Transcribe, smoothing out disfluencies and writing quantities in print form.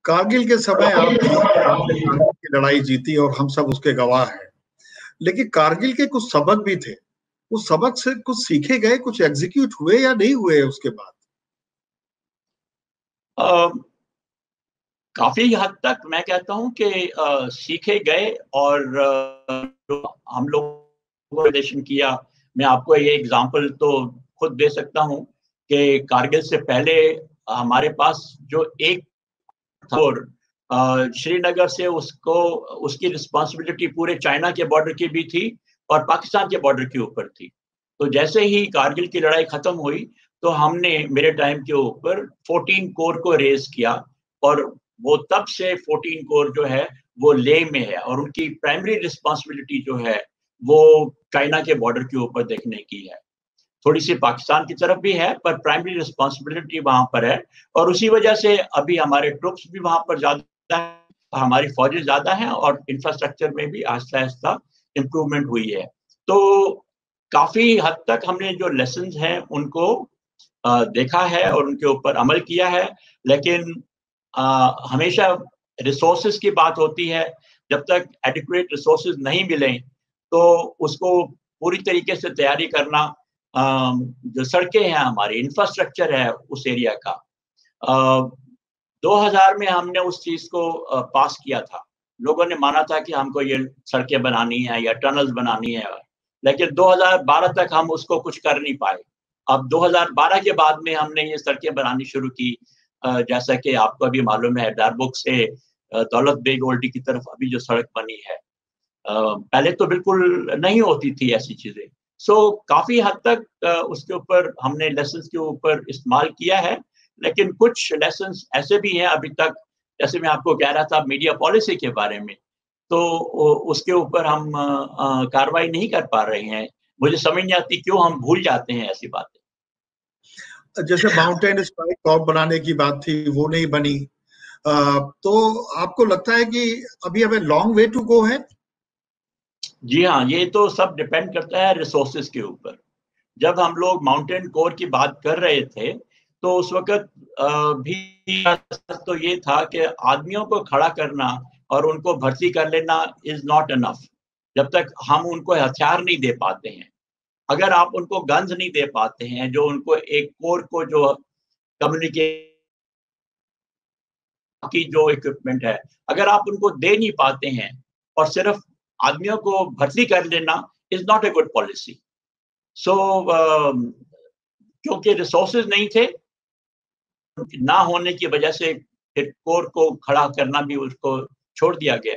कारगिल के समय आपने कारगिल की लड़ाई जीती और हम सब उसके गवाह हैं। लेकिन कारगिल के कुछ सबक भी थे। उस सबक से कुछ सीखे गए, कुछ एग्जीक्यूट हुए या नहीं हुए उसके बाद? काफी हद तक मैं कहता हूँ कि सीखे गए और जो हम लोग रिलेशन किया। मैं आपको ये एग्जांपल तो खुद दे सकता हूँ कि कारगिल से पहले हमारे पास जो एक और श्रीनगर से उसको उसकी रिस्पांसिबिलिटी पूरे चाइना के बॉर्डर की भी थी और पाकिस्तान के बॉर्डर के ऊपर थी। तो जैसे ही कारगिल की लड़ाई खत्म हुई तो हमने मेरे टाइम के ऊपर 14 कोर को रेज किया और वो तब से 14 कोर जो है वो लेह में है और उनकी प्राइमरी रिस्पांसिबिलिटी जो है वो चाइना के बॉर्डर के ऊपर देखने की है। थोड़ी सी पाकिस्तान की तरफ भी है पर प्राइमरी रिस्पांसिबिलिटी वहां पर है और उसी वजह से अभी हमारे ट्रुप्स भी वहां पर ज्यादा है, हमारी फौजें ज्यादा हैं और इंफ्रास्ट्रक्चर में भी आहिस्ता आहिस्ता इम्प्रूवमेंट हुई है। तो काफी हद तक हमने जो लेसन्स हैं उनको देखा है और उनके ऊपर अमल किया है। लेकिन हमेशा रिसोर्सेज की बात होती है। जब तक एडिक्वेट रिसोर्सेज नहीं मिले तो उसको पूरी तरीके से तैयारी करना, जो सड़कें हैं हमारी इंफ्रास्ट्रक्चर है उस एरिया का, 2000 में हमने उस चीज को पास किया था। लोगों ने माना था कि हमको ये सड़कें बनानी है या टनल्स बनानी है, लेकिन 2012 तक हम उसको कुछ कर नहीं पाए। अब 2012 के बाद में हमने ये सड़कें बनानी शुरू की। जैसा कि आपको अभी मालूम है डारबुक से दौलत बेग ओल्डी की तरफ अभी जो सड़क बनी है, पहले तो बिल्कुल नहीं होती थी ऐसी चीजें। सो काफी हद तक उसके ऊपर हमने लेसन्स के ऊपर इस्तेमाल किया है। लेकिन कुछ लेसन्स ऐसे भी हैं अभी तक, जैसे मैं आपको कह रहा था मीडिया पॉलिसी के बारे में, तो उसके ऊपर हम कार्रवाई नहीं कर पा रहे हैं। मुझे समझ नहीं आती क्यों हम भूल जाते हैं ऐसी बातें। जैसे माउंटेन स्ट्राइक कॉर्प बनाने की बात थी, वो नहीं बनी। तो आपको लगता है कि अभी हमें लॉन्ग वे टू गो है? जी हाँ, ये तो सब डिपेंड करता है रिसोर्सेज के ऊपर। जब हम लोग माउंटेन कोर की बात कर रहे थे तो उस वक्त भी तो ये था कि आदमियों को खड़ा करना और उनको भर्ती कर लेना इज नॉट इनफ जब तक हम उनको हथियार नहीं दे पाते हैं। अगर आप उनको गन्स नहीं दे पाते हैं, जो उनको एक कोर को जो कम्युनिकेट की जो इक्विपमेंट है, अगर आप उनको दे नहीं पाते हैं और सिर्फ आदमियों को भर्ती कर लेना is not a good policy. So क्योंकि रिसोर्सेज नहीं थे, ना होने की वजह से फिर कोर को खड़ा करना भी उसको छोड़ दिया गया।